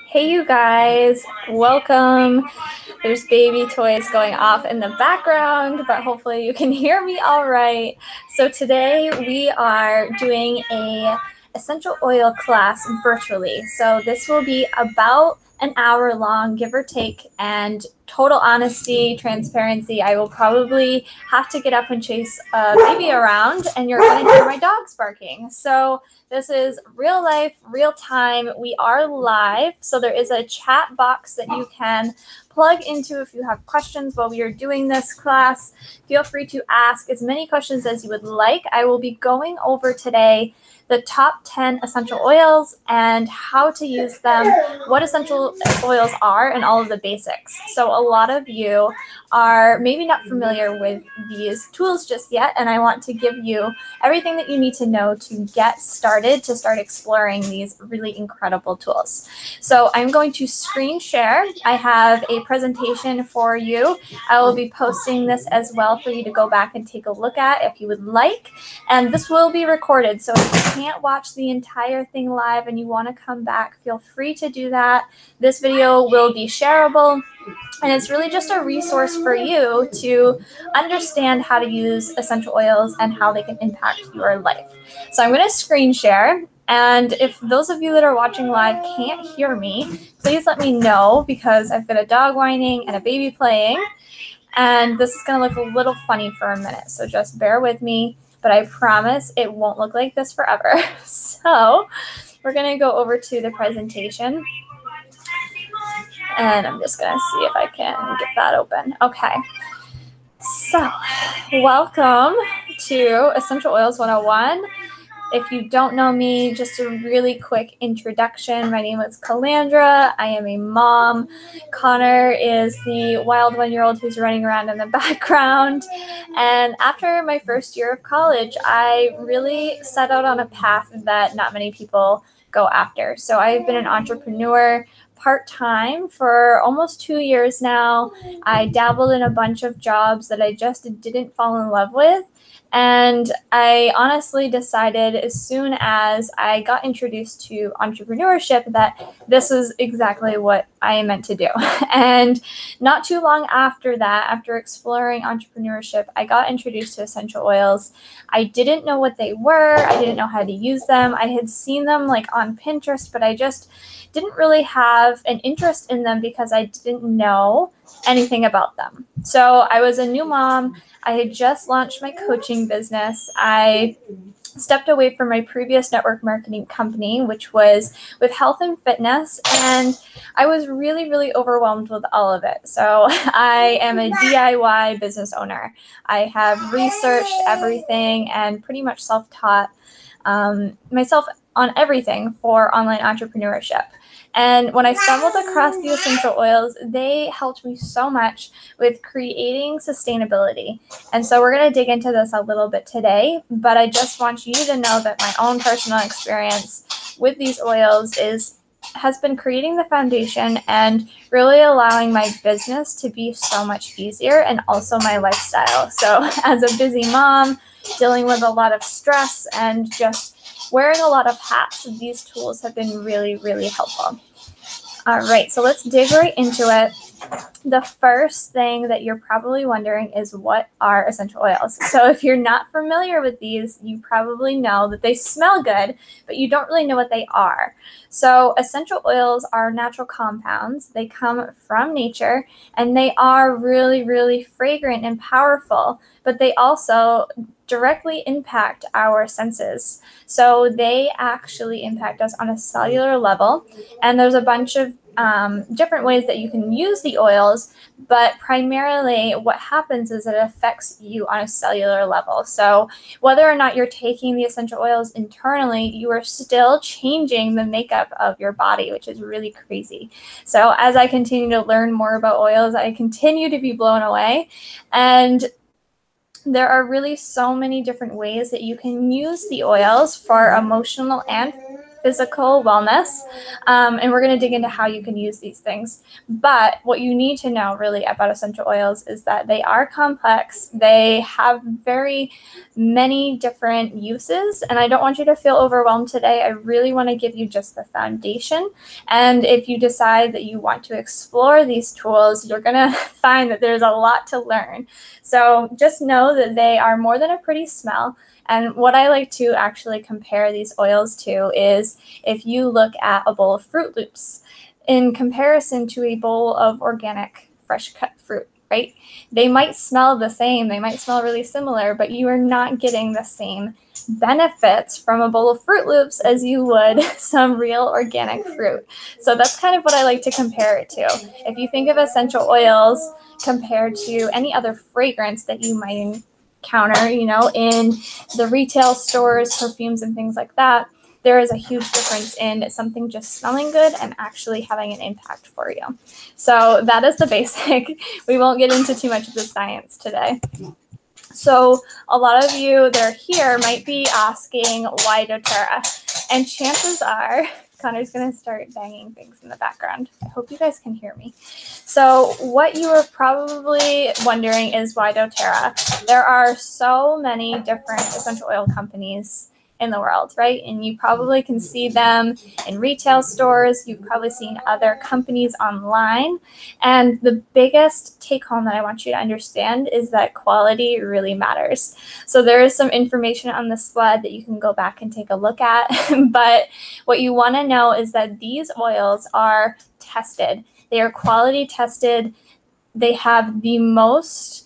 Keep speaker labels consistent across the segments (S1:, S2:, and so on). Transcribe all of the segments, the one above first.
S1: Hey you guys, welcome. There's baby toys going off in the background, but hopefully you can hear me all right. So today we are doing a essential oil class virtually. So this will be about an hour long, give or take, and total honesty, transparency. I will probably have to get up and chase a baby around, and you're going to hear my dogs barking. So this is real life, real time. We are live, so there is a chat box that you can plug into if you have questions while we are doing this class. Feel free to ask as many questions as you would like. I will be going over today the top 10 essential oils and how to use them, what essential oils are, and all of the basics. So a lot of you are maybe not familiar with these tools just yet, and I want to give you everything that you need to know to get started, to start exploring these really incredible tools. So I'm going to screen share. I have a presentation for you. I will be posting this as well for you to go back and take a look at if you would like. And this will be recorded, so if you can't watch the entire thing live and you want to come back, feel free to do that. This video will be shareable, and it's really just a resource for you to understand how to use essential oils and how they can impact your life. So I'm going to screen share. And if those of you that are watching live can't hear me, please let me know, because I've got a dog whining and a baby playing. And this is going to look a little funny for a minute, so just bear with me. But I promise it won't look like this forever. So we're going to go over to the presentation. And I'm just going to see if I can get that open. Okay. So welcome to Essential Oils 101. If you don't know me, just a really quick introduction. My name is Calandra. I am a mom. Connor is the wild 1-year-old who's running around in the background. And after my first year of college, I really set out on a path that not many people go after. So I've been an entrepreneur part-time for almost 2 years now. I dabbled in a bunch of jobs that I just didn't fall in love with. And I honestly decided as soon as I got introduced to entrepreneurship that this is exactly what I meant to do. And not too long after that, after exploring entrepreneurship, I got introduced to essential oils. I didn't know what they were. I didn't know how to use them. I had seen them like on Pinterest, but I just didn't really have an interest in them because I didn't know anything about them. So I was a new mom. I had just launched my coaching business. I stepped away from my previous network marketing company, which was with health and fitness, and I was really, really overwhelmed with all of it. So I am a DIY business owner. I have researched everything and pretty much self-taught myself on everything for online entrepreneurship. And when I stumbled across the essential oils, they helped me so much with creating sustainability. And so we're going to dig into this a little bit today, but I just want you to know that my own personal experience with these oils has been creating the foundation and really allowing my business to be so much easier, and also my lifestyle. So as a busy mom, dealing with a lot of stress and just wearing a lot of hats, these tools have been really, really helpful. All right, so let's dig right into it. The first thing that you're probably wondering is, what are essential oils? So if you're not familiar with these, you probably know that they smell good, but you don't really know what they are. So essential oils are natural compounds. They come from nature, and they are really, really fragrant and powerful, but they also directly impact our senses. So they actually impact us on a cellular level, and there's a bunch of different ways that you can use the oils, but primarily what happens is it affects you on a cellular level. So whether or not you're taking the essential oils internally, you are still changing the makeup of your body, which is really crazy. So as I continue to learn more about oils, I continue to be blown away. And there are really so many different ways that you can use the oils for emotional and physical wellness. And we're going to dig into how you can use these things. But what you need to know really about essential oils is that they are complex. They have very many different uses, and I don't want you to feel overwhelmed today. I really want to give you just the foundation. And if you decide that you want to explore these tools, you're going to find that there's a lot to learn. So just know that they are more than a pretty smell. And what I like to actually compare these oils to is if you look at a bowl of Fruit Loops in comparison to a bowl of organic fresh cut fruit, right? They might smell the same, they might smell really similar, but you are not getting the same benefits from a bowl of Fruit Loops as you would some real organic fruit. So that's kind of what I like to compare it to. If you think of essential oils compared to any other fragrance that you might encounter, you know, in the retail stores, perfumes and things like that, there is a huge difference in something just smelling good and actually having an impact for you. So that is the basic. We won't get into too much of the science today. So a lot of you that are here might be asking, why doTERRA? And chances are, Connor's going to start banging things in the background. I hope you guys can hear me. So what you are probably wondering is, why doTERRA? There are so many different essential oil companies in the world, right? And you probably can see them in retail stores. You've probably seen other companies online. And the biggest take home that I want you to understand is that quality really matters. So there is some information on the slide that you can go back and take a look at. But what you want to know is that these oils are tested. They are quality tested. They have the most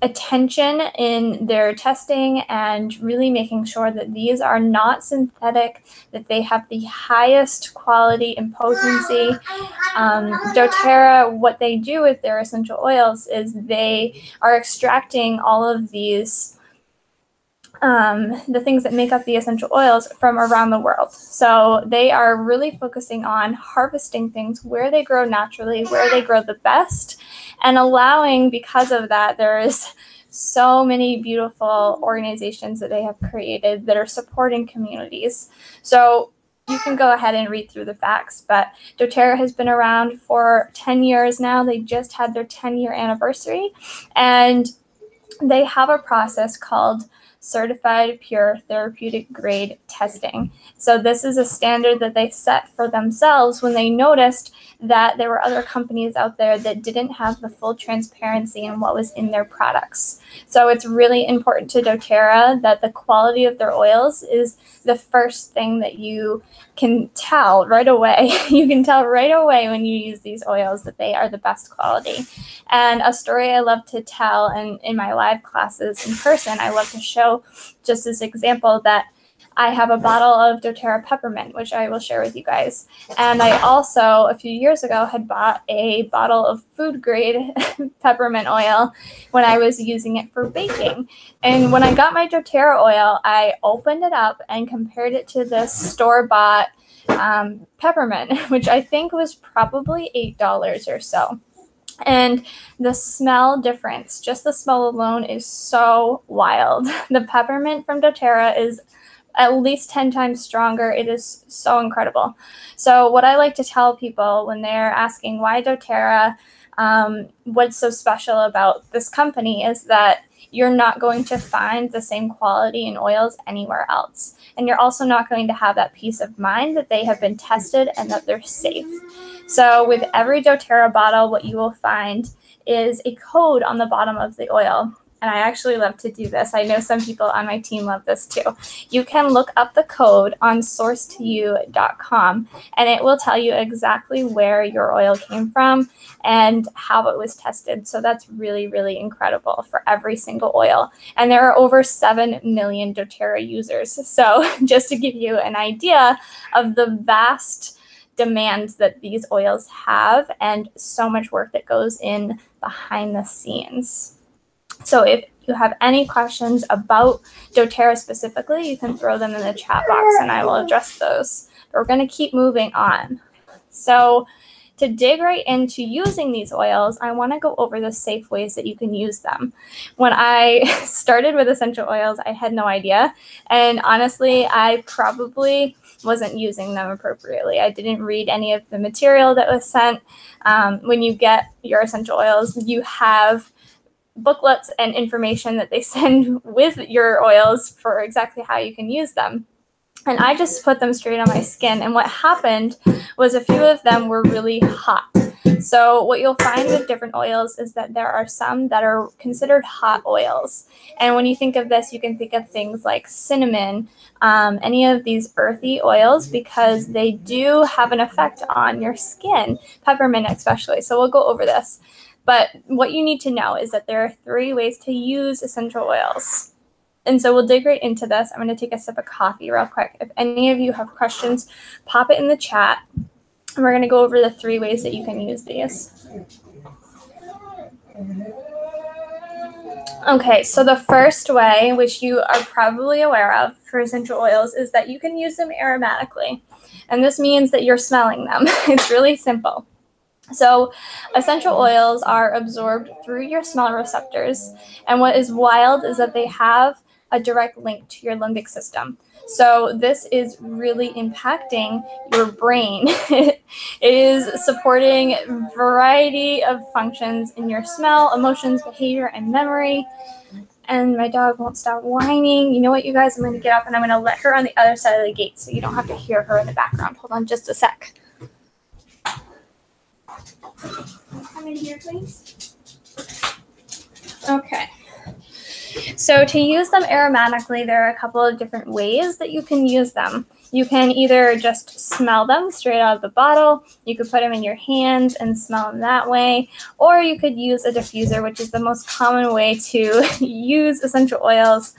S1: attention in their testing and really making sure that these are not synthetic, that they have the highest quality and potency. doTERRA, what they do with their essential oils is they are extracting all of these the things that make up the essential oils from around the world. So they are really focusing on harvesting things where they grow naturally, where they grow the best, and allowing, because of that, there is so many beautiful organizations that they have created that are supporting communities. So you can go ahead and read through the facts, but doTERRA has been around for 10 years now. They just had their 10-year anniversary, and they have a process called Certified Pure Therapeutic Grade Testing. So this is a standard that they set for themselves when they noticed that there were other companies out there that didn't have the full transparency in what was in their products. So it's really important to doTERRA that the quality of their oils is the first thing that you can tell right away. You can tell right away when you use these oils that they are the best quality. And a story I love to tell, and in my live classes in person, I love to show just this example that I have a bottle of doTERRA peppermint, which I will share with you guys. And I also, a few years ago, had bought a bottle of food grade peppermint oil when I was using it for baking. And when I got my doTERRA oil, I opened it up and compared it to this store-bought peppermint, which I think was probably $8 or so. And the smell difference, just the smell alone, is so wild. The peppermint from doTERRA is at least 10 times stronger. It is so incredible. So what I like to tell people when they're asking why doTERRA, what's so special about this company, is that you're not going to find the same quality in oils anywhere else. And you're also not going to have that peace of mind that they have been tested and that they're safe. So with every doTERRA bottle, what you will find is a code on the bottom of the oil. And I actually love to do this. I know some people on my team love this too. You can look up the code on sourcetoyou.com, and it will tell you exactly where your oil came from and how it was tested. So that's really, really incredible for every single oil. And there are over 7 million doTERRA users. So just to give you an idea of the vast demands that these oils have and so much work that goes in behind the scenes. So if you have any questions about doTERRA specifically, you can throw them in the chat box and I will address those. But we're going to keep moving on. So to dig right into using these oils, I want to go over the safe ways that you can use them. When I started with essential oils, I had no idea. And honestly, I probably wasn't using them appropriately. I didn't read any of the material that was sent. When you get your essential oils, you have booklets and information that they send with your oils for exactly how you can use them. And I just put them straight on my skin. And what happened was a few of them were really hot. So what you'll find with different oils is that there are some that are considered hot oils. And when you think of this, you can think of things like cinnamon, any of these earthy oils, because they do have an effect on your skin, peppermint especially. So we'll go over this. But what you need to know is that there are 3 ways to use essential oils. And so we'll dig right into this. I'm going to take a sip of coffee real quick. If any of you have questions, pop it in the chat. And we're going to go over the 3 ways that you can use these. Okay, so the first way, which you are probably aware of for essential oils, is that you can use them aromatically. And this means that you're smelling them. It's really simple. So essential oils are absorbed through your smell receptors. And what is wild is that they have a direct link to your limbic system. So this is really impacting your brain. It is supporting a variety of functions in your smell, emotions, behavior, and memory. And my dog won't stop whining. You know what, you guys? I'm going to get up and I'm going to let her on the other side of the gate so you don't have to hear her in the background. Hold on just a sec. Come in here, please. Okay. So to use them aromatically, there are a couple of different ways that you can use them. You can either just smell them straight out of the bottle. You could put them in your hands and smell them that way. Or you could use a diffuser, which is the most common way to use essential oils.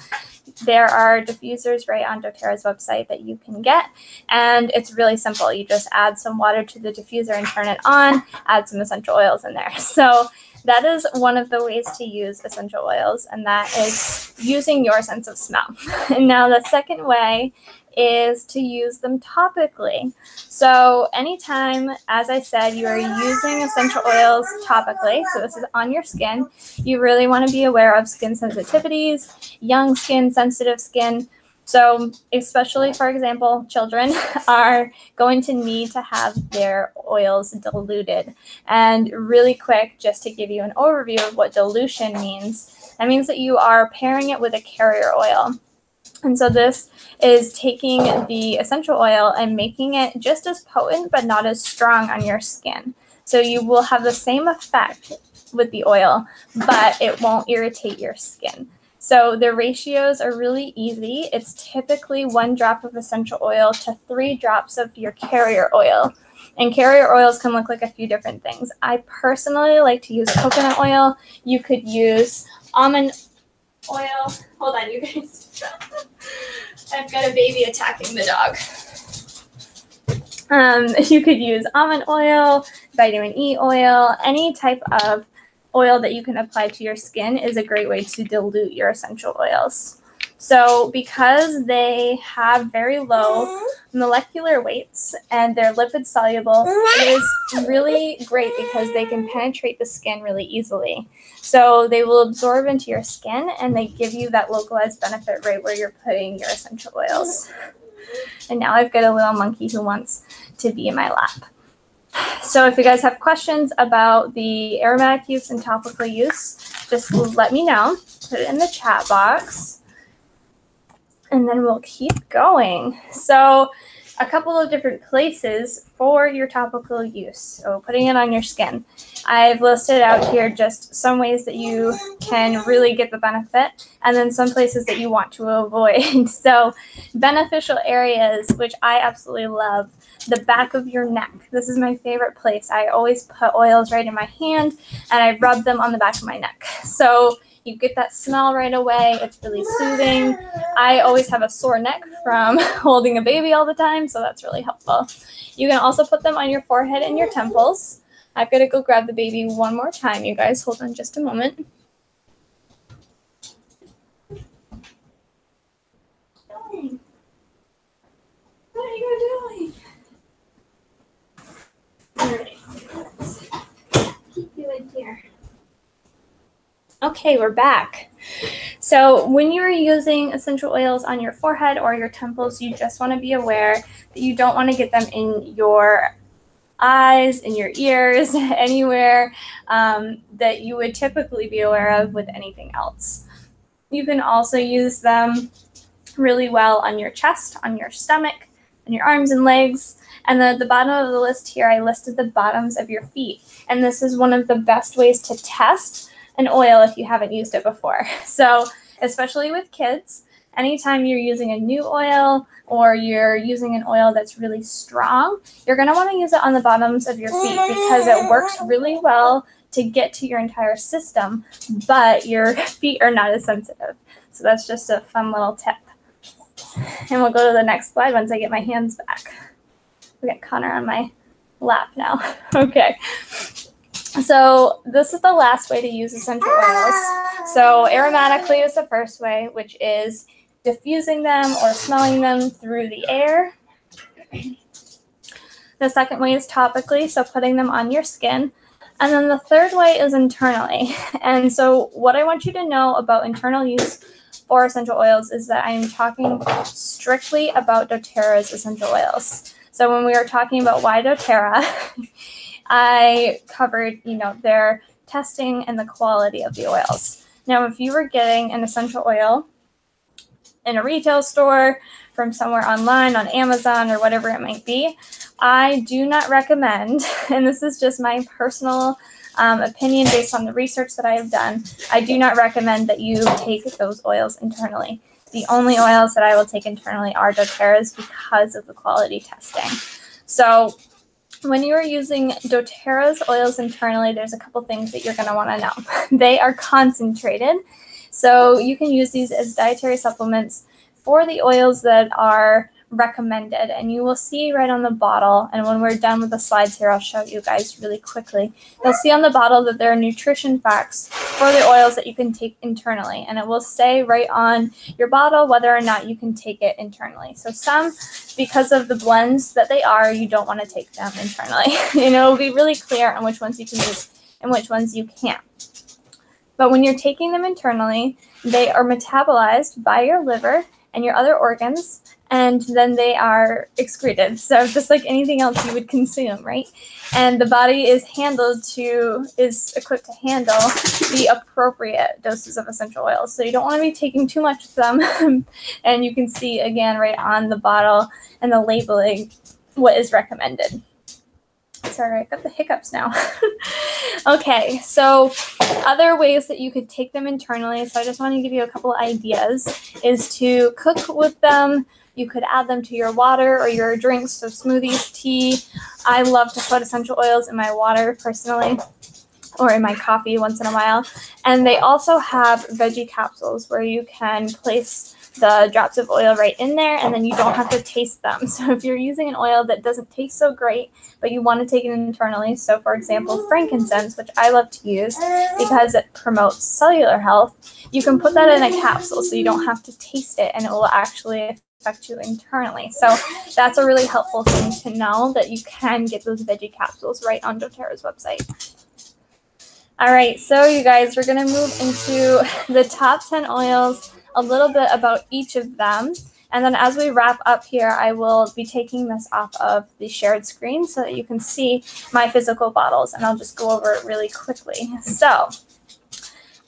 S1: There are diffusers right on doTERRA's website that you can get, and it's really simple. You just add some water to the diffuser and turn it on, add some essential oils in there. So that is one of the ways to use essential oils, and that is using your sense of smell. And now the second way is to use them topically. So anytime, as I said, you are using essential oils topically, so this is on your skin, you really want to be aware of skin sensitivities, young skin, sensitive skin. So especially, for example, children are going to need to have their oils diluted. And really quick, just to give you an overview of what dilution means, that means that you are pairing it with a carrier oil. And so this is taking the essential oil and making it just as potent but not as strong on your skin. So you will have the same effect with the oil, but it won't irritate your skin. So the ratios are really easy. It's typically 1 drop of essential oil to 3 drops of your carrier oil. And carrier oils can look like a few different things. I personally like to use coconut oil. You could use almond oil. Hold on, you guys. I've got a baby attacking the dog. You could use almond oil, vitamin E oil, any type of oil that you can apply to your skin is a great way to dilute your essential oils. So because they have very low molecular weights and they're lipid soluble, it is really great because they can penetrate the skin really easily. So they will absorb into your skin and they give you that localized benefit right where you're putting your essential oils. And now I've got a little monkey who wants to be in my lap. So if you guys have questions about the aromatic use and topical use, just let me know. Put it in the chat box. And then we'll keep going. So a couple of different places for your topical use. So putting it on your skin. I've listed out here just some ways that you can really get the benefit and then some places that you want to avoid. So beneficial areas, which I absolutely love, the back of your neck. This is my favorite place. I always put oils right in my hand and I rub them on the back of my neck. So you get that smell right away. It's really soothing. I always have a sore neck from holding a baby all the time, so that's really helpful. You can also put them on your forehead and your temples. I've got to go grab the baby one more time, you guys. Hold on just a moment. What are you doing? All right. Okay, we're back. So when you're using essential oils on your forehead or your temples, you just want to be aware that you don't want to get them in your eyes, in your ears, anywhere that you would typically be aware of with anything else. You can also use them really well on your chest, on your stomach, on your arms and legs. And then at the bottom of the list here, I listed the bottoms of your feet. And this is one of the best ways to test an oil if you haven't used it before. So especially with kids, anytime you're using a new oil or you're using an oil that's really strong, you're going to want to use it on the bottoms of your feet because it works really well to get to your entire system, but your feet are not as sensitive. So that's just a fun little tip. And we'll go to the next slide once I get my hands back. We got Connor on my lap now. Okay. So this is the last way to use essential oils. So aromatically is the first way, which is diffusing them or smelling them through the air. The second way is topically, so putting them on your skin. And then the third way is internally. And so what I want you to know about internal use for essential oils is that I'm talking strictly about doTERRA's essential oils. So when we were talking about why doTERRA, I covered, their testing and the quality of the oils. Now, if you were getting an essential oil in a retail store, from somewhere online on Amazon or whatever it might be, I do not recommend, and this is just my personal opinion based on the research that I have done, I do not recommend that you take those oils internally. The only oils that I will take internally are doTERRA's because of the quality testing. So when you are using doTERRA's oils internally, there's a couple things that you're going to want to know. They are concentrated, so you can use these as dietary supplements for the oils that are recommended, and you will see right on the bottle, and when we're done with the slides here, I'll show you guys really quickly. You'll see on the bottle that there are nutrition facts for the oils that you can take internally, and it will say right on your bottle whether or not you can take it internally. So some, because of the blends that they are, you don't want to take them internally. And it will be really clear on which ones you can use and which ones you can't. But when you're taking them internally, they are metabolized by your liver and your other organs, and then they are excreted. So just like anything else you would consume, right? And the body is equipped to handle the appropriate doses of essential oils. So you don't want to be taking too much of them. And you can see again right on the bottle and the labeling what is recommended. Sorry, I've got the hiccups now. Okay, so other ways that you could take them internally, so I just want to give you a couple ideas, is to cook with them. You could add them to your water or your drinks, so smoothies, tea. I love to put essential oils in my water personally, or in my coffee once in a while. And they also have veggie capsules where you can place the drops of oil right in there, and then you don't have to taste them. So if you're using an oil that doesn't taste so great, but you want to take it internally, so for example, frankincense, which I love to use because it promotes cellular health, you can put that in a capsule so you don't have to taste it, and it will actually affect you internally. So that's a really helpful thing to know, that you can get those veggie capsules right on doTERRA's website. All right, so you guys, we're going to move into the top 10 oils, a little bit about each of them. And then as we wrap up here, I will be taking this off of the shared screen so that you can see my physical bottles, and I'll just go over it really quickly. So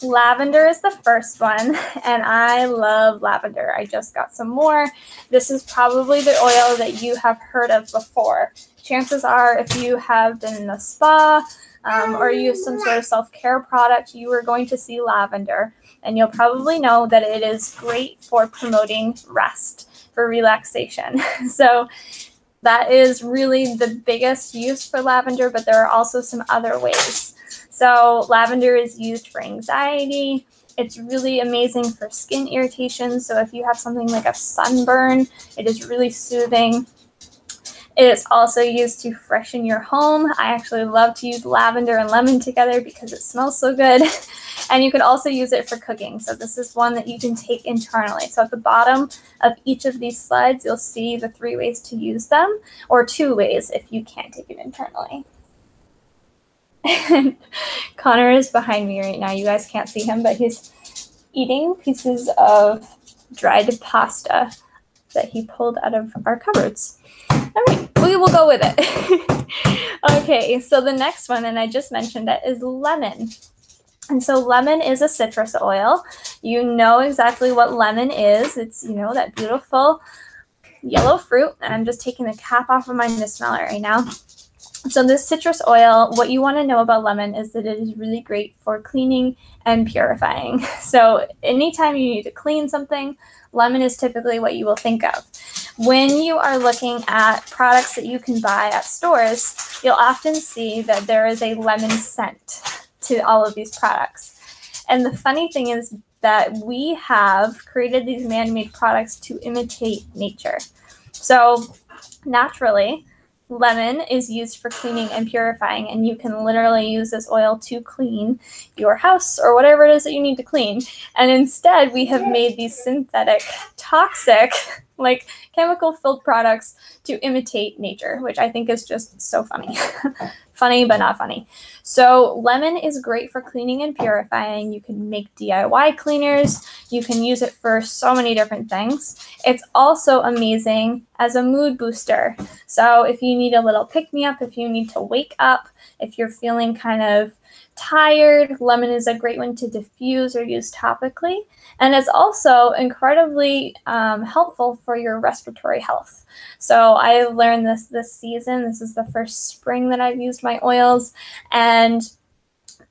S1: lavender is the first one, and I love lavender. I just got some more. This is probably the oil that you have heard of before. Chances are, if you have been in a spa or use some sort of self-care product, you are going to see lavender. And you'll probably know that it is great for promoting rest, for relaxation. So that is really the biggest use for lavender, but there are also some other ways. So lavender is used for anxiety. It's really amazing for skin irritation. So if you have something like a sunburn, it is really soothing. It is also used to freshen your home. I actually love to use lavender and lemon together because it smells so good. And you can also use it for cooking. So this is one that you can take internally. So at the bottom of each of these slides, you'll see the 3 ways to use them, or 2 ways if you can't take it internally. And Connor is behind me right now. You guys can't see him, but he's eating pieces of dried pasta that he pulled out of our cupboards. All right, we will go with it. Okay, so the next one, and I just mentioned it, is lemon. And so lemon is a citrus oil. You know exactly what lemon is. It's, you know, that beautiful yellow fruit. And I'm just taking the cap off of mine to smell it right now. So this citrus oil, what you want to know about lemon is that it is really great for cleaning and purifying. So anytime you need to clean something, lemon is typically what you will think of. When you are looking at products that you can buy at stores, you'll often see that there is a lemon scent to all of these products. And the funny thing is that we have created these man-made products to imitate nature. So naturally, lemon is used for cleaning and purifying, and you can literally use this oil to clean your house or whatever it is that you need to clean. And instead, we have made these synthetic, toxic, like chemical-filled products to imitate nature, which I think is just so funny. Funny, but not funny. So lemon is great for cleaning and purifying. You can make DIY cleaners. You can use it for so many different things. It's also amazing as a mood booster. So if you need a little pick-me-up, if you need to wake up, if you're feeling kind of tired, lemon is a great one to diffuse or use topically. And it's also incredibly helpful for your respiratory health. So I have learned this season. This is the first spring that I've used my oils, and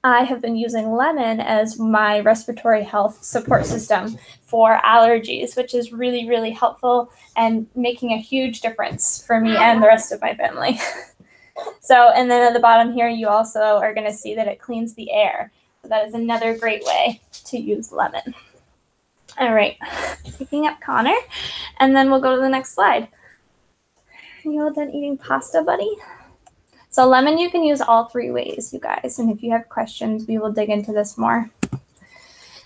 S1: I have been using lemon as my respiratory health support system for allergies, which is really, really helpful and making a huge difference for me and the rest of my family. So, and then at the bottom here, you also are going to see that it cleans the air. So that is another great way to use lemon. All right, picking up Connor, and then we'll go to the next slide. Are you all done eating pasta, buddy? So lemon you can use all three ways, you guys. And if you have questions, we will dig into this more.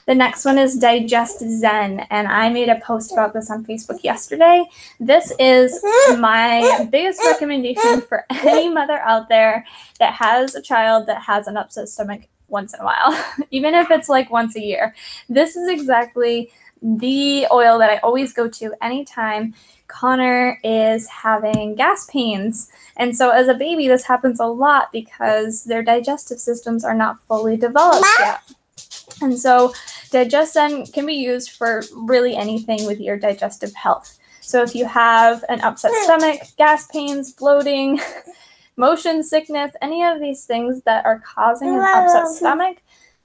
S1: The next one is Digest Zen, and I made a post about this on Facebook yesterday. This is my biggest recommendation for any mother out there that has a child that has an upset stomach once in a while, even if it's like once a year. This is exactly the oil that I always go to anytime Connor is having gas pains. And so as a baby, this happens a lot because their digestive systems are not fully developed yet. And so Digest Zen can be used for really anything with your digestive health. So if you have an upset stomach, gas pains, bloating, motion sickness, any of these things that are causing an upset stomach,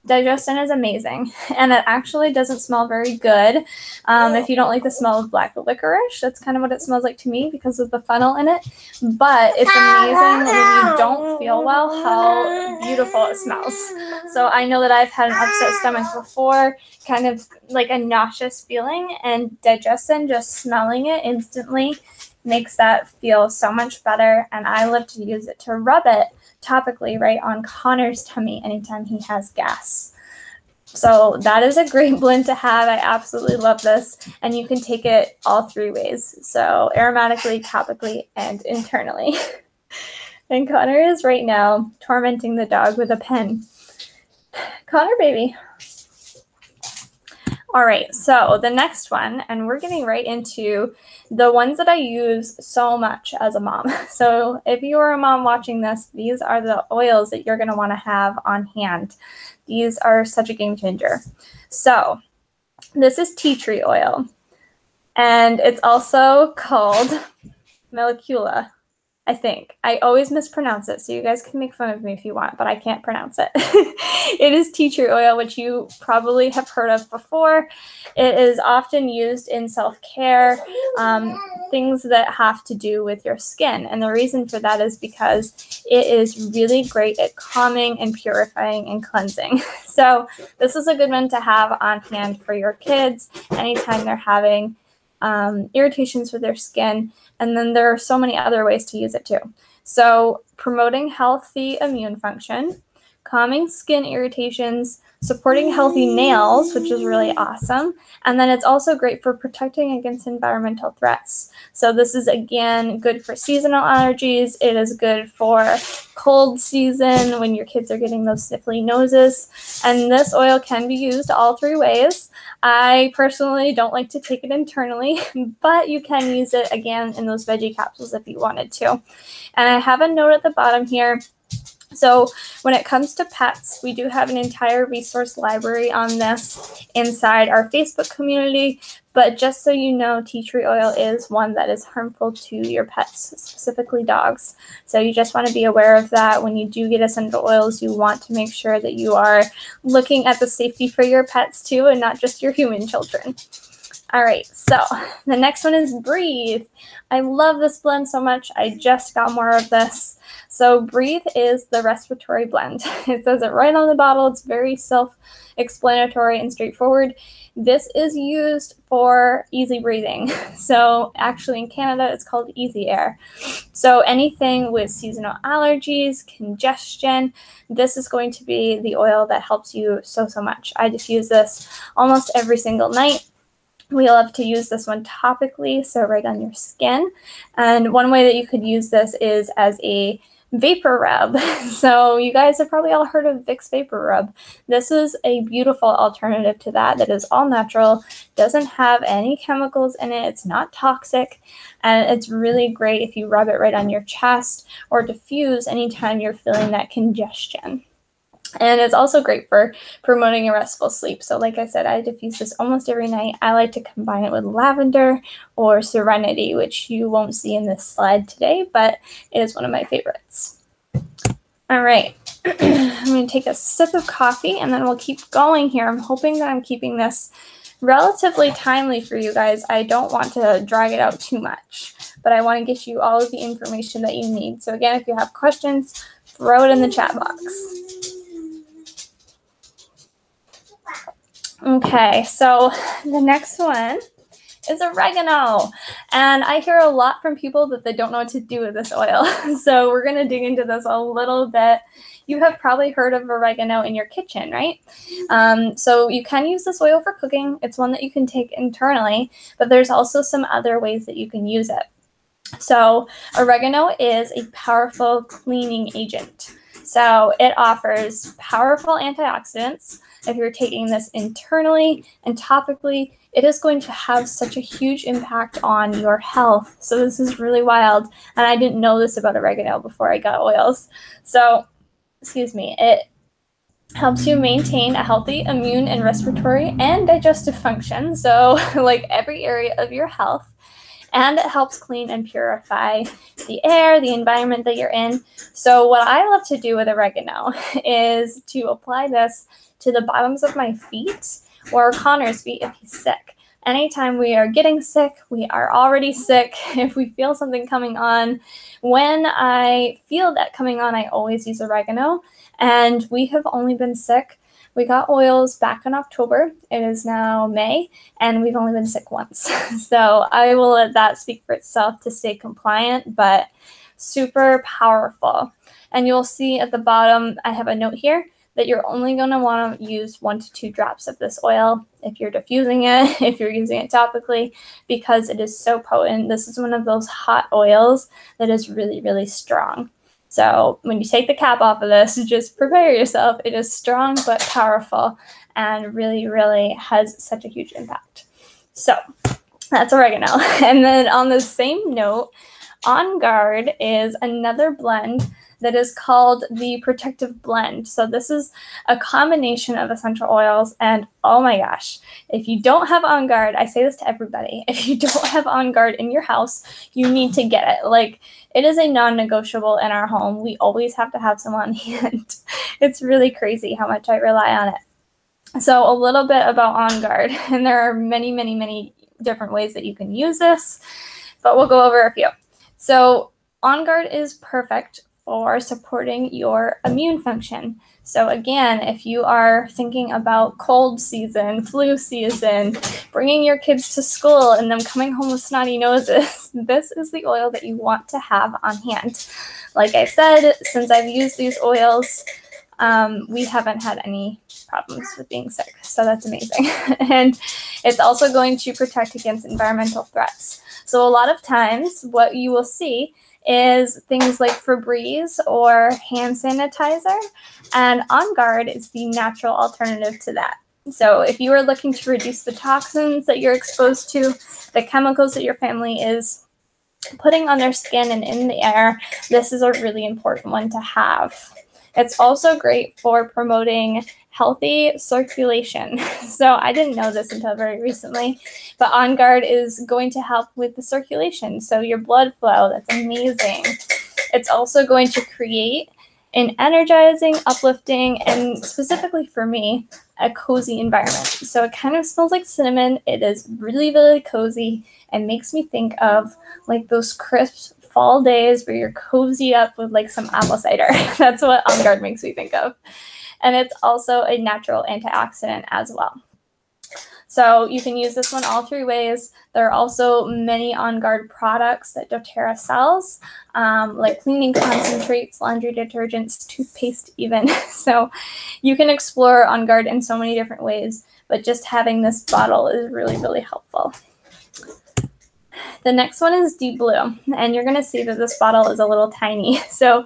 S1: Digest Zen is amazing. And it actually doesn't smell very good. If you don't like the smell of black licorice, that's kind of what it smells like to me because of the fennel in it. But it's amazing when you don't feel well how beautiful it smells. So I know that I've had an upset stomach before, kind of like a nauseous feeling, and Digest Zen, just smelling it instantly makes that feel so much better. And I love to use it to rub it topically right on Connor's tummy anytime he has gas. So that is a great blend to have. I absolutely love this. And you can take it all three ways. So aromatically, topically, and internally. And Connor is right now tormenting the dog with a pen. Connor, baby. All right, so the next one, and we're getting right into the ones that I use so much as a mom. So if you are a mom watching this, these are the oils that you're going to want to have on hand. These are such a game changer. So this is tea tree oil, and it's also called Melicula, I think. I always mispronounce it, so you guys can make fun of me if you want, but I can't pronounce it. It is tea tree oil, which you probably have heard of before. It is often used in self-care, things that have to do with your skin. And the reason for that is because it is really great at calming and purifying and cleansing. So this is a good one to have on hand for your kids anytime they're having irritations with their skin. And then there are so many other ways to use it too. So promoting healthy immune function, calming skin irritations, supporting healthy nails, which is really awesome. And then it's also great for protecting against environmental threats. So this is, again, good for seasonal allergies. It is good for cold season when your kids are getting those sniffly noses. And this oil can be used all 3 ways. I personally don't like to take it internally, but you can use it, again, in those veggie capsules if you wanted to. And I have a note at the bottom here. So when it comes to pets, we do have an entire resource library on this inside our Facebook community. But just so you know, tea tree oil is one that is harmful to your pets, specifically dogs. So you just want to be aware of that. When you do get essential oils, you want to make sure that you are looking at the safety for your pets too, and not just your human children. All right, so the next one is Breathe. I love this blend so much. I just got more of this. So Breathe is the respiratory blend. It says it right on the bottle. It's very self-explanatory and straightforward. This is used for easy breathing. So actually in Canada, it's called Easy Air. So anything with seasonal allergies, congestion, this is going to be the oil that helps you so much. I just use this almost every single night. We love to use this one topically, so right on your skin. And one way that you could use this is as a vapor rub. So you guys have probably all heard of Vicks Vapor Rub. This is a beautiful alternative to that is all natural, doesn't have any chemicals in it, it's not toxic, and it's really great if you rub it right on your chest or diffuse anytime you're feeling that congestion. And it's also great for promoting a restful sleep. So like I said, I diffuse this almost every night. I like to combine it with lavender or serenity, which you won't see in this slide today, but it is one of my favorites. All right, I'm going to take a sip of coffee and then we'll keep going here. I'm hoping that I'm keeping this relatively timely for you guys. I don't want to drag it out too much, but I want to get you all of the information that you need. So again, if you have questions, throw it in the chat box. Okay, so the next one is oregano. And I hear a lot from people that they don't know what to do with this oil. So we're going to dig into this a little bit. You have probably heard of oregano in your kitchen, right? So you can use this oil for cooking. It's one that you can take internally, but there's also some other ways that you can use it. So oregano is a powerful cleaning agent. So it offers powerful antioxidants. If you're taking this internally and topically, it is going to have such a huge impact on your health. So this is really wild. And I didn't know this about oregano before I got oils. So, excuse me, it helps you maintain a healthy immune and respiratory and digestive function. So like every area of your health. And it helps clean and purify the air, the environment that you're in. So what I love to do with oregano is to apply this to the bottoms of my feet or Connor's feet if he's sick. Anytime we are getting sick, we are already sick. If we feel something coming on, when I feel that coming on, I always use oregano. And we have only been sick. We got oils back in October. It is now May, and we've only been sick once. So I will let that speak for itself to stay compliant, but super powerful. And you'll see at the bottom, I have a note here that you're only going to want to use 1 to 2 drops of this oil if you're diffusing it, if you're using it topically, because it is so potent. This is one of those hot oils that is really, really strong. So when you take the cap off of this, just prepare yourself. It is strong but powerful and really, really has such a huge impact. So that's oregano. And then on the same note, On Guard is another blend that is called the Protective Blend. So this is a combination of essential oils, and oh my gosh, if you don't have On Guard, I say this to everybody, if you don't have On Guard in your house, you need to get it. Like, it is a non-negotiable in our home. We always have to have some on hand. It's really crazy how much I rely on it. So a little bit about On Guard, and there are many, many, many different ways that you can use this, but we'll go over a few. So On Guard is perfect for supporting your immune function. So again, if you are thinking about cold season, flu season, bringing your kids to school and them coming home with snotty noses, this is the oil that you want to have on hand. Like I said, since I've used these oils we haven't had any problems with being sick. So that's amazing. And it's also going to protect against environmental threats. So a lot of times what you will see is things like Febreze or hand sanitizer, and On Guard is the natural alternative to that. So if you are looking to reduce the toxins that you're exposed to, the chemicals that your family is putting on their skin and in the air, this is a really important one to have. It's also great for promoting healthy circulation. So I didn't know this until very recently, but On Guard is going to help with the circulation. So your blood flow, that's amazing. It's also going to create an energizing, uplifting, and specifically for me, a cozy environment. So it kind of smells like cinnamon. It is really, really cozy and makes me think of like those crisp fall days where you're cozy up with like some apple cider. That's what On Guard makes me think of. And it's also a natural antioxidant as well. So you can use this one all three ways. There are also many On Guard products that doTERRA sells, like cleaning concentrates, laundry detergents, toothpaste even. So you can explore On Guard in so many different ways, but just having this bottle is really, really helpful. The next one is Deep Blue, and you're going to see that this bottle is a little tiny. So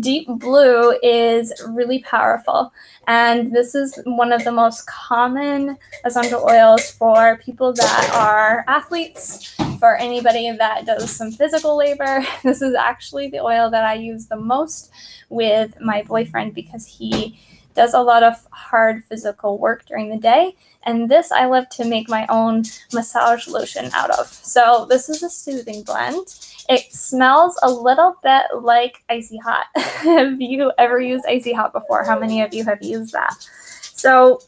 S1: Deep Blue is really powerful, and this is one of the most common essential oils for people that are athletes, for anybody that does some physical labor. This is actually the oil that I use the most with my boyfriend because he does a lot of hard physical work during the day, and this I love to make my own massage lotion out of. So this is a soothing blend. It smells a little bit like Icy Hot. Have you ever used Icy Hot before? How many of you have used that? So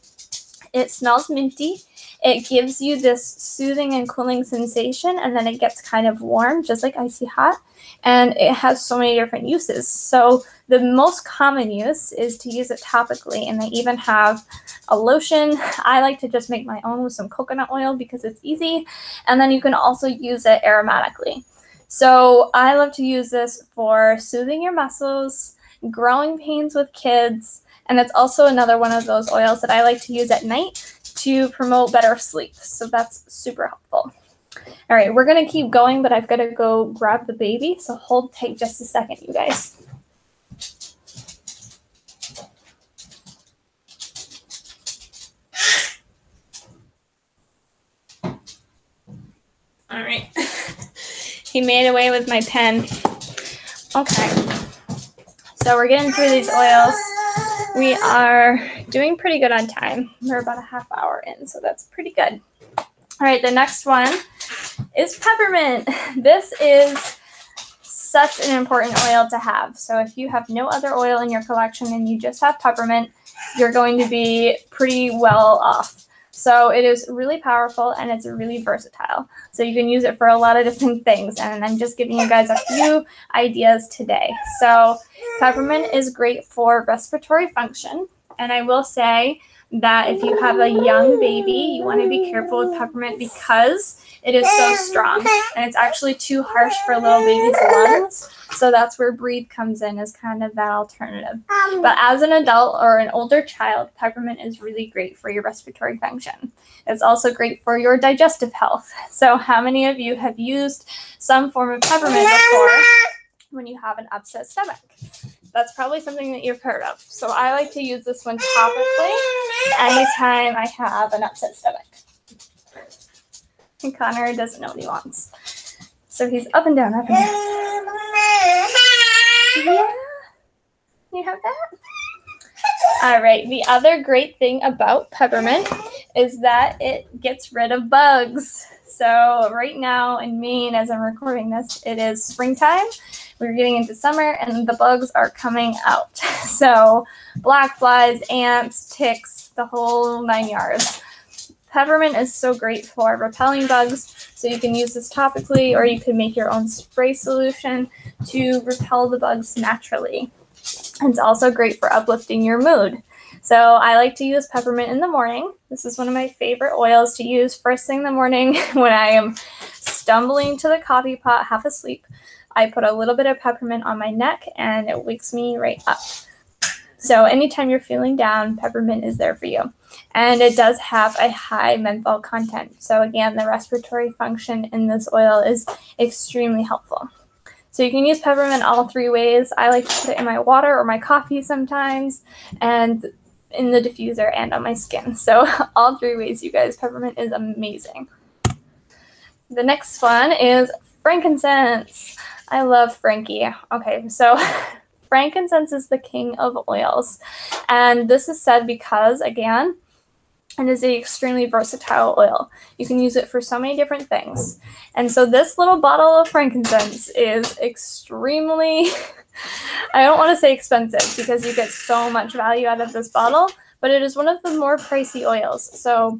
S1: it smells minty. It gives you this soothing and cooling sensation, and then it gets kind of warm, just like Icy Hot. And it has so many different uses. So the most common use is to use it topically, and they even have a lotion. I like to just make my own with some coconut oil because it's easy. And then you can also use it aromatically. So I love to use this for soothing your muscles, growing pains with kids, and it's also another one of those oils that I like to use at night to promote better sleep. So that's super helpful. All right, we're going to keep going, but I've got to go grab the baby. So hold tight just a second, you guys. All right. He made away with my pen. Okay. So we're getting through these oils. We are doing pretty good on time. We're about a half hour in, so that's pretty good. All right, the next one is peppermint. This is such an important oil to have. So if you have no other oil in your collection and you just have peppermint, you're going to be pretty well off. So it is really powerful and it's really versatile. So you can use it for a lot of different things. And I'm just giving you guys a few ideas today. So peppermint is great for respiratory function. And I will say that if you have a young baby, you want to be careful with peppermint because it is so strong and it's actually too harsh for little baby's lungs. So that's where Breathe comes in as kind of that alternative. But as an adult or an older child, peppermint is really great for your respiratory function. It's also great for your digestive health. So how many of you have used some form of peppermint before when you have an upset stomach? That's probably something that you've heard of. So I like to use this one topically anytime I have an upset stomach. And Connor doesn't know what he wants. So he's up and down, up and down. Yeah. You have that? All right. The other great thing about peppermint is that it gets rid of bugs. So right now in Maine, as I'm recording this, it is springtime. We're getting into summer and the bugs are coming out. So black flies, ants, ticks, the whole 9 yards. Peppermint is so great for repelling bugs. So you can use this topically or you can make your own spray solution to repel the bugs naturally. It's also great for uplifting your mood. So I like to use peppermint in the morning. This is one of my favorite oils to use first thing in the morning when I am stumbling to the coffee pot, half asleep. I put a little bit of peppermint on my neck and it wakes me right up. So anytime you're feeling down, peppermint is there for you. And it does have a high menthol content. So again, the respiratory function in this oil is extremely helpful. So you can use peppermint all 3 ways. I like to put it in my water or my coffee sometimes, and in the diffuser and on my skin. So all 3 ways, you guys. Peppermint is amazing. The next one is frankincense. I love Frankie. Okay, so frankincense is the king of oils. And this is said because, again, it is an extremely versatile oil. You can use it for so many different things. And so this little bottle of frankincense is extremely, I don't want to say expensive because you get so much value out of this bottle, but it is one of the more pricey oils. So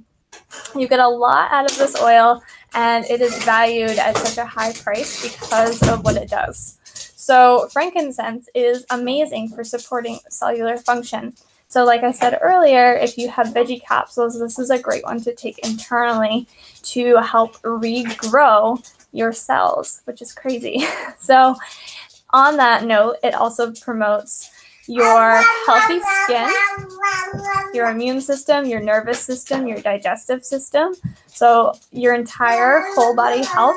S1: you get a lot out of this oil, and it is valued at such a high price because of what it does. So frankincense is amazing for supporting cellular function. So like I said earlier, if you have veggie capsules, this is a great one to take internally to help regrow your cells, which is crazy. So on that note, it also promotes your healthy skin, your immune system, your nervous system, your digestive system, so your entire whole body health.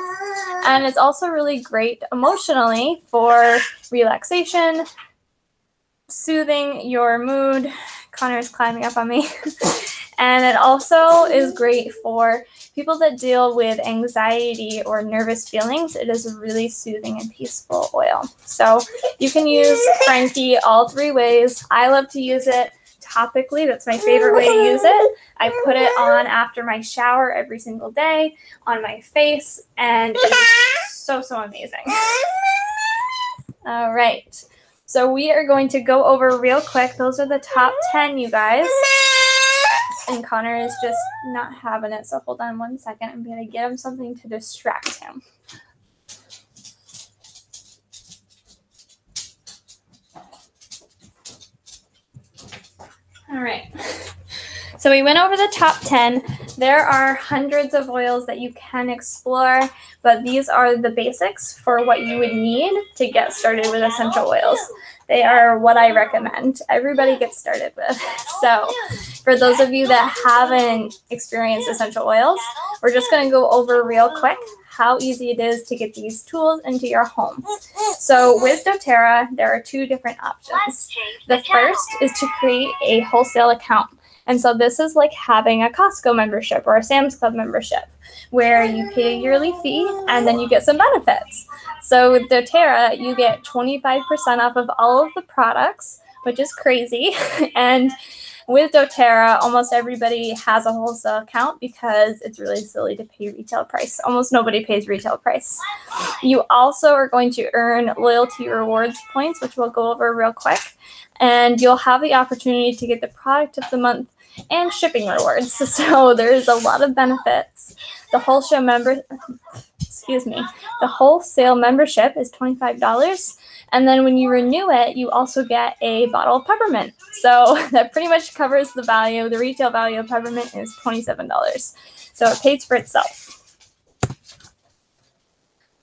S1: And it's also really great emotionally for relaxation, soothing your mood. Connor's climbing up on me. And it also is great for people that deal with anxiety or nervous feelings. It is a really soothing and peaceful oil. So you can use Frankie all 3 ways. I love to use it topically. That's my favorite way to use it. I put it on after my shower every single day on my face, and it is so amazing. All right. So we are going to go over real quick. Those are the top 10, you guys. And Connor is just not having it. So hold on 1 second. I'm going to get him something to distract him. All right. So we went over the top 10. There are hundreds of oils that you can explore, but these are the basics for what you would need to get started with essential oils. They are what I recommend everybody gets started with. So for those of you that haven't experienced essential oils, we're just going to go over real quick how easy it is to get these tools into your home. So with doTERRA, there are 2 different options. The first is to create a wholesale account. And so this is like having a Costco membership or a Sam's Club membership, where you pay a yearly fee and then you get some benefits. So with doTERRA, you get 25% off of all of the products, which is crazy. And with doTERRA, almost everybody has a wholesale account because it's really silly to pay retail price. Almost nobody pays retail price. You also are going to earn loyalty rewards points, which we'll go over real quick. And you'll have the opportunity to get the product of the month and shipping rewards. So there's a lot of benefits. The wholesale membership is $25. And then when you renew it, you also get a bottle of peppermint. So that pretty much covers the value. The retail value of peppermint is $27. So it pays for itself.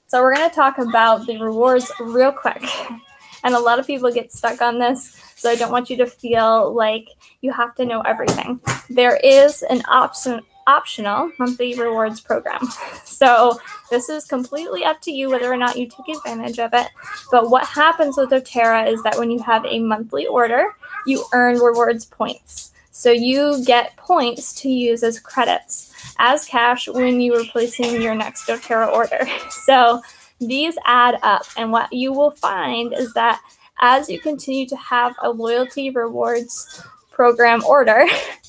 S1: So we're going to talk about the rewards real quick. And a lot of people get stuck on this, so I don't want you to feel like you have to know everything. There is an optional monthly rewards program. So this is completely up to you whether or not you take advantage of it. But what happens with doTERRA is that when you have a monthly order, you earn rewards points. So you get points to use as credits, as cash when you are placing your next doTERRA order. So these add up, and what you will find is that as you continue to have a loyalty rewards program order,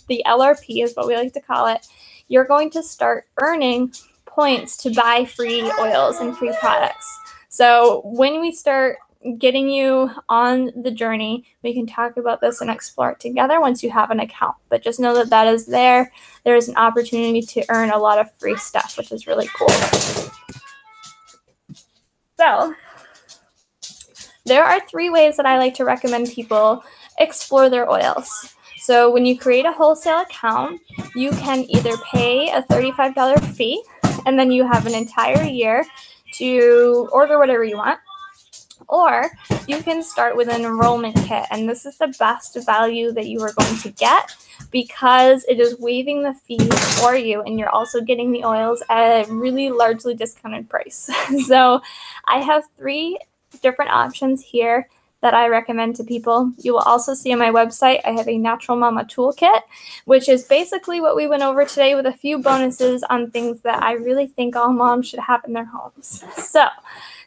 S1: the LRP is what we like to call it, you're going to start earning points to buy free oils and free products. So when we start getting you on the journey, we can talk about this and explore it together once you have an account. But just know that that is there. There is an opportunity to earn a lot of free stuff, which is really cool. So there are 3 ways that I like to recommend people explore their oils. So when you create a wholesale account, you can either pay a $35 fee, and then you have an entire year to order whatever you want. Or you can start with an enrollment kit, and this is the best value that you are going to get because it is waiving the fee for you, and you're also getting the oils at a really largely discounted price. So I have 3 different options here that I recommend to people. You will also see on my website, I have a Natural Mama Toolkit, which is basically what we went over today with a few bonuses on things that I really think all moms should have in their homes. So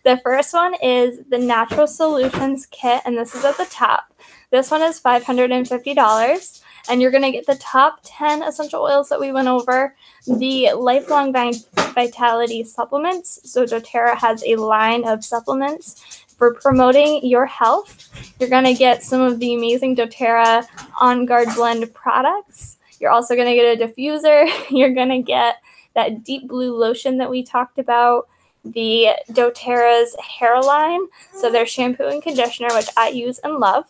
S1: the first one is the Natural Solutions Kit, and this is at the top. This one is $550, and you're going to get the top 10 essential oils that we went over, the Lifelong Vitality supplements. So doTERRA has a line of supplements for promoting your health. You're going to get some of the amazing doTERRA On Guard Blend products. You're also going to get a diffuser. You're going to get that deep blue lotion that we talked about, the doTERRA's hair line, so their shampoo and conditioner, which I use and love.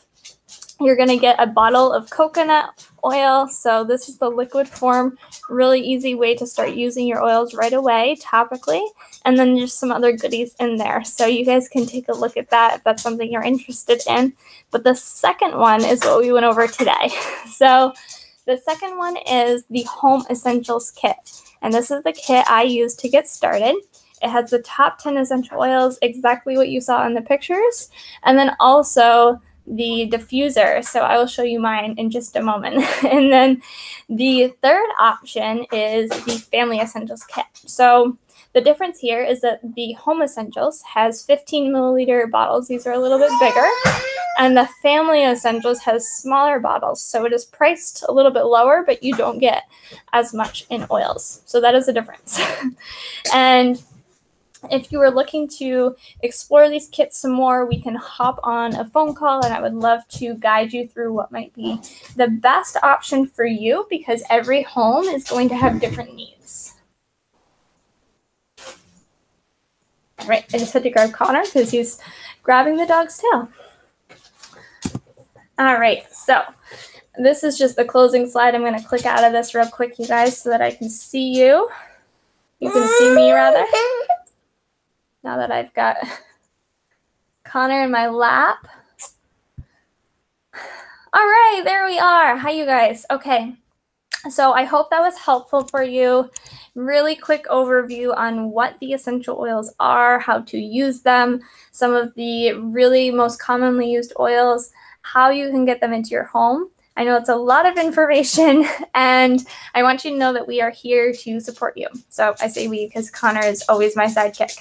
S1: You're going to get a bottle of coconut oil. So this is the liquid form, really easy way to start using your oils right away topically. And then just some other goodies in there. So you guys can take a look at that if that's something you're interested in. But the second one is what we went over today. So the second one is the Home Essentials Kit. And this is the kit I use to get started. It has the top 10 essential oils, exactly what you saw in the pictures. And then also the diffuser. So I will show you mine in just a moment. And then the third option is the Family Essentials Kit. So the difference here is that the Home Essentials has 15 milliliter bottles. These are a little bit bigger. And the Family Essentials has smaller bottles. So it is priced a little bit lower, but you don't get as much in oils. So that is the difference. And if you are looking to explore these kits some more, we can hop on a phone call, and I would love to guide you through what might be the best option for you, because every home is going to have different needs. All right, I just had to grab Connor because he's grabbing the dog's tail. All right, so this is just the closing slide. I'm going to click out of this real quick, you guys, so that I can see you. You can see me, rather. Now that I've got Connor in my lap. All right, there we are. Hi, you guys. Okay, so I hope that was helpful for you. Really quick overview on what the essential oils are, how to use them, some of the really most commonly used oils, how you can get them into your home. I know it's a lot of information, and I want you to know that we are here to support you. So I say we because Connor is always my sidekick.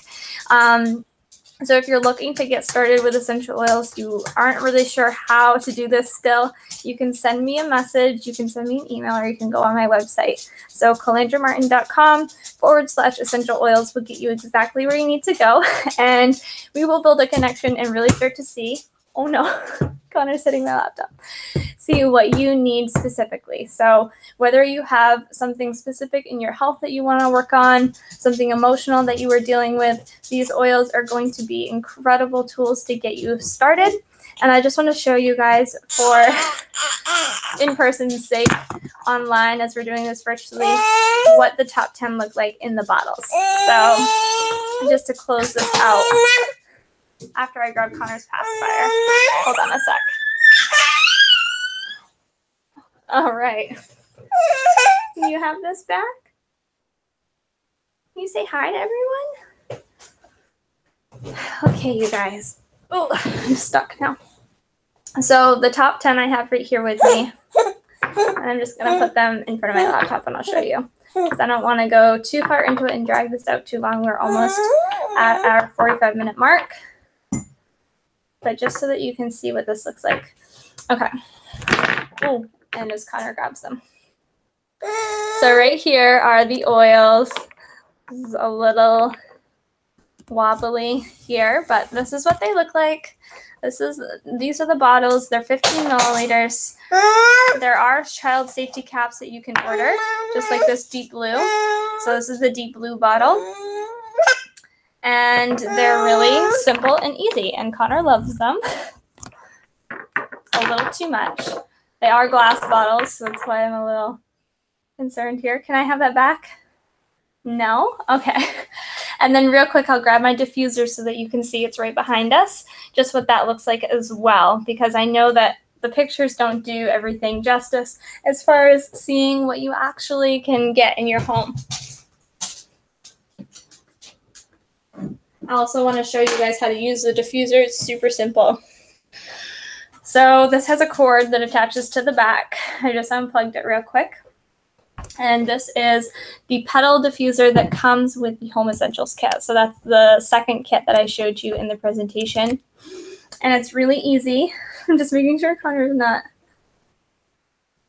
S1: So if you're looking to get started with essential oils, you aren't really sure how to do this still, you can send me a message, you can send me an email, or you can go on my website. So calandramartin.com/essential oils will get you exactly where you need to go, and we will build a connection and really start to see, oh no, Connor's hitting my laptop, see what you need specifically. So whether you have something specific in your health that you want to work on, something emotional that you are dealing with, these oils are going to be incredible tools to get you started. And I just want to show you guys, for in-person's sake, online as we're doing this virtually, what the top 10 look like in the bottles. So just to close this out, after I grab Connor's pacifier, hold on a sec. All right. Can you have this back? Can you say hi to everyone? Okay, you guys. Oh, I'm stuck now. So the top 10 I have right here with me. And I'm just going to put them in front of my laptop and I'll show you, because I don't want to go too far into it and drag this out too long. We're almost at our 45-minute mark. But just so that you can see what this looks like. Okay. Oh, and as Connor grabs them. So right here are the oils. This is a little wobbly here, but this is what they look like. These are the bottles. They're 15 milliliters. There are child safety caps that you can order, just like this deep blue. So this is the deep blue bottle. And they're really simple and easy, and Connor loves them a little too much. They are glass bottles, so that's why I'm a little concerned here. Can I have that back? No? Okay. And then real quick, I'll grab my diffuser so that you can see it's right behind us, just what that looks like as well, because I know that the pictures don't do everything justice as far as seeing what you actually can get in your home. I also want to show you guys how to use the diffuser. It's super simple. So this has a cord that attaches to the back. I just unplugged it real quick. And this is the pedal diffuser that comes with the Home Essentials kit. So that's the second kit that I showed you in the presentation. And it's really easy. I'm just making sure Connor's not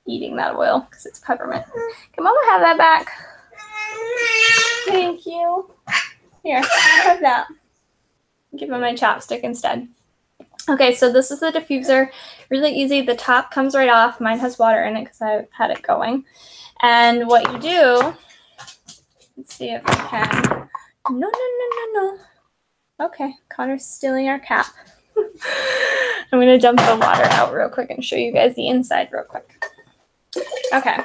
S1: eating that oil because it's peppermint. Can Mama have that back? Thank you. Here, have that. Give him my chopstick instead. Okay, so this is the diffuser. Really easy. The top comes right off. Mine has water in it because I had it going. And what you do, let's see if I can. No. Okay, Connor's stealing our cap. I'm going to dump the water out real quick and show you guys the inside real quick. Okay.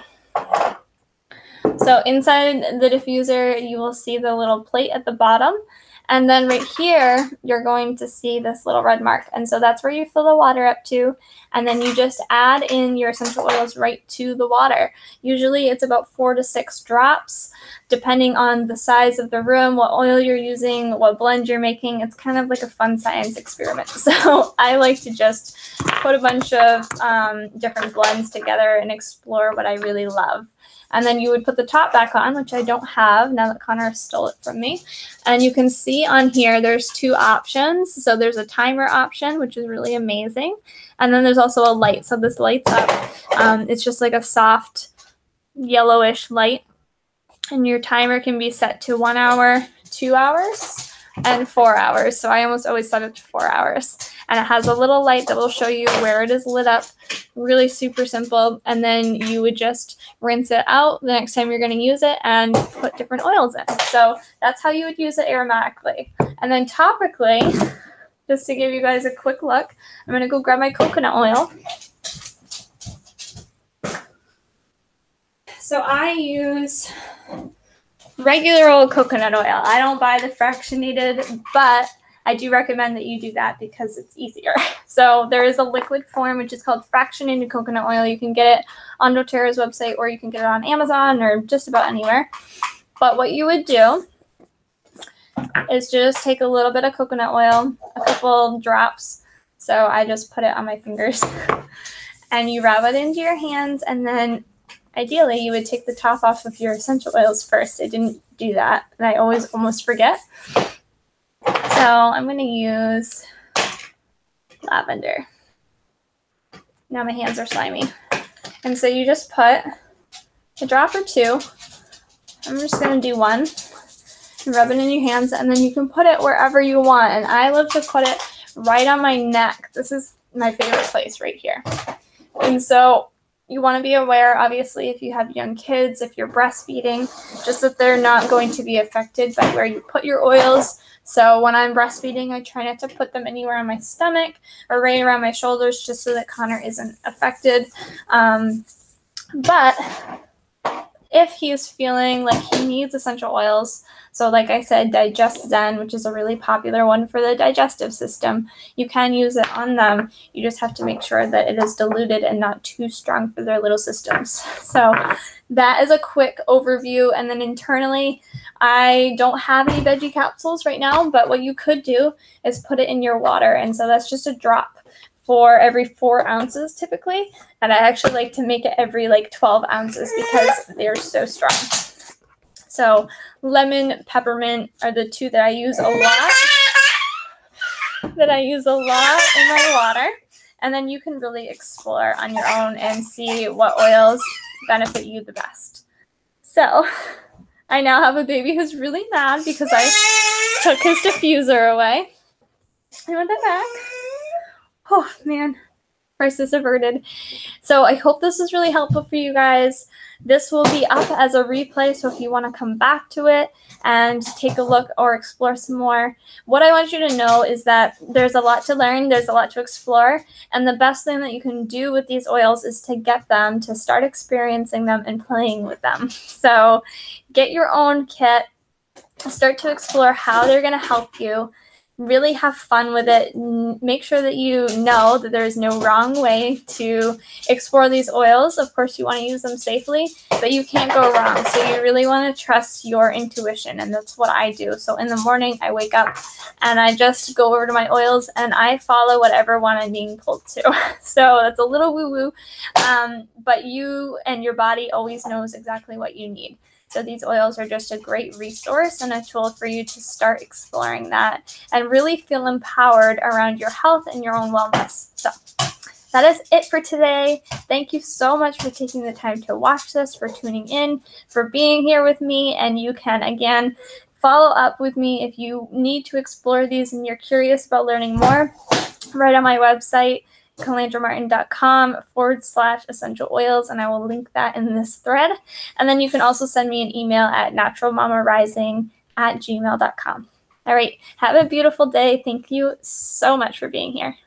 S1: So inside the diffuser, you will see the little plate at the bottom. And then right here, you're going to see this little red mark. And so that's where you fill the water up to. And then you just add in your essential oils right to the water. Usually it's about 4 to 6 drops, depending on the size of the room, what oil you're using, what blend you're making. It's kind of like a fun science experiment. So I like to just put a bunch of different blends together and explore what I really love. And then you would put the top back on, which I don't have now that Connor stole it from me. And you can see on here, there's 2 options. So there's a timer option, which is really amazing. And then there's also a light. So this lights up. It's just like a soft yellowish light. And your timer can be set to 1 hour, 2 hours, and 4 hours. So I almost always set it to 4 hours. And it has a little light that will show you where it is lit up. Really super simple. And then you would just rinse it out the next time you're going to use it and put different oils in. So that's how you would use it aromatically. And then topically, just to give you guys a quick look, I'm going to go grab my coconut oil. So I use regular old coconut oil. I don't buy the fractionated, but I do recommend that you do that because it's easier. So there is a liquid form which is called fractionated coconut oil. You can get it on doTERRA's website, or you can get it on Amazon or just about anywhere. But what you would do is just take a little bit of coconut oil, a couple drops. So I just put it on my fingers and you rub it into your hands, and then ideally you would take the top off of your essential oils first. I didn't do that and I always almost forget. So I'm going to use lavender. Now my hands are slimy. And so you just put a drop or 2. I'm just going to do 1. And rub it in your hands, and then you can put it wherever you want. And I love to put it right on my neck. This is my favorite place right here. And so you want to be aware, obviously, if you have young kids, if you're breastfeeding, just that they're not going to be affected by where you put your oils. So when I'm breastfeeding, I try not to put them anywhere on my stomach or right around my shoulders, just so that Connor isn't affected. But if he's feeling like he needs essential oils, so like I said, Digest Zen, which is a really popular one for the digestive system, you can use it on them. You just have to make sure that it is diluted and not too strong for their little systems. So that is a quick overview. And then internally, I don't have any veggie capsules right now, but what you could do is put it in your water. And so that's just a drop for every 4 ounces typically. And I actually like to make it every like 12 ounces because they're so strong. So lemon, peppermint are the 2 that I use a lot. In my water. And then you can really explore on your own and see what oils benefit you the best. So I now have a baby who's really mad because I took his diffuser away. You want that back? Oh man, crisis averted. So I hope this is really helpful for you guys. This will be up as a replay, so if you want to come back to it and take a look or explore some more, what I want you to know is that there's a lot to learn, there's a lot to explore, and the best thing that you can do with these oils is to get them to start experiencing them and playing with them. So get your own kit. start to explore how they're going to help you. Really have fun with it. Make sure that you know that there is no wrong way to explore these oils. Of course, you want to use them safely, but you can't go wrong. So you really want to trust your intuition, and that's what I do. So in the morning, I wake up and I just go over to my oils and I follow whatever one I'm being pulled to. So that's a little woo-woo, but you and your body always knows exactly what you need. So these oils are just a great resource and a tool for you to start exploring that and really feel empowered around your health and your own wellness. So that is it for today. Thank you so much for taking the time to watch this, for tuning in, for being here with me. And you can, again, follow up with me if you need to explore these and you're curious about learning more. Right on my website, calandramartin.com/essential oils, and I will link that in this thread. And then you can also send me an email at naturalmamarising@gmail.com. All right, have a beautiful day. Thank you so much for being here.